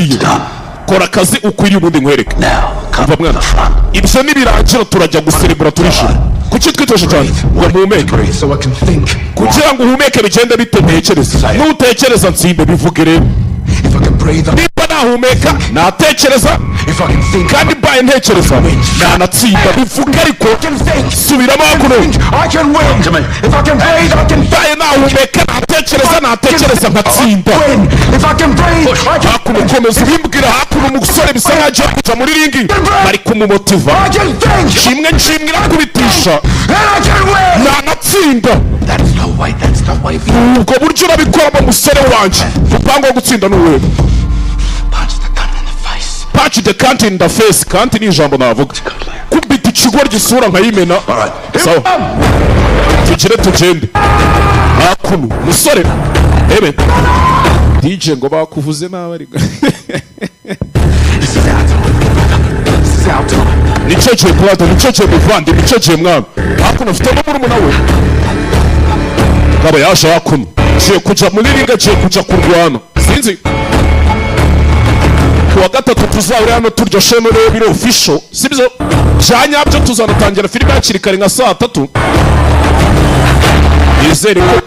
ukwiriye kora akazi ukwiriye ubundi nkwereke umva mwana ibyo nibirangira turajya guserebura turishira kuki twitoshe cyane ngo muhumeke kugira ngo uhumeke bigende bitekereza nutekereza nsimbe bivuge rero niba nahumeka natekereza kandi mbaye ntekereza nanatsinda bivuge ariko subiramo hakuno mbaye nahumeka natekereza nkatsinda hakuno komeza ubimbwira hakuno umusore bisa nkaho agiye kuja muri ringi bari kumumotiva kimwe irakubitisha nanatsinda ubwo buryo urabikoramo umusore wanje upanga wo gutsinda n'uwewe punch the cunt in the face. Cunt ni ijambo navuga kubita ikigori gisura nkayimena sawa tugende hakuno musore ebe DJ ngo bakuvuze nawe ari nicece brother nicece muvandi nicece mwana hakuno ufite n'umurumuna we ngabo yaje hakuno ciye kuja muri ringa ciye kuja kurwana sinzi kuwa gatatu tuzahurira hano turyo sheno rero biro official sibyo byanyabyo tuzanatangira filime hakiri kare nka saa 3 izere ko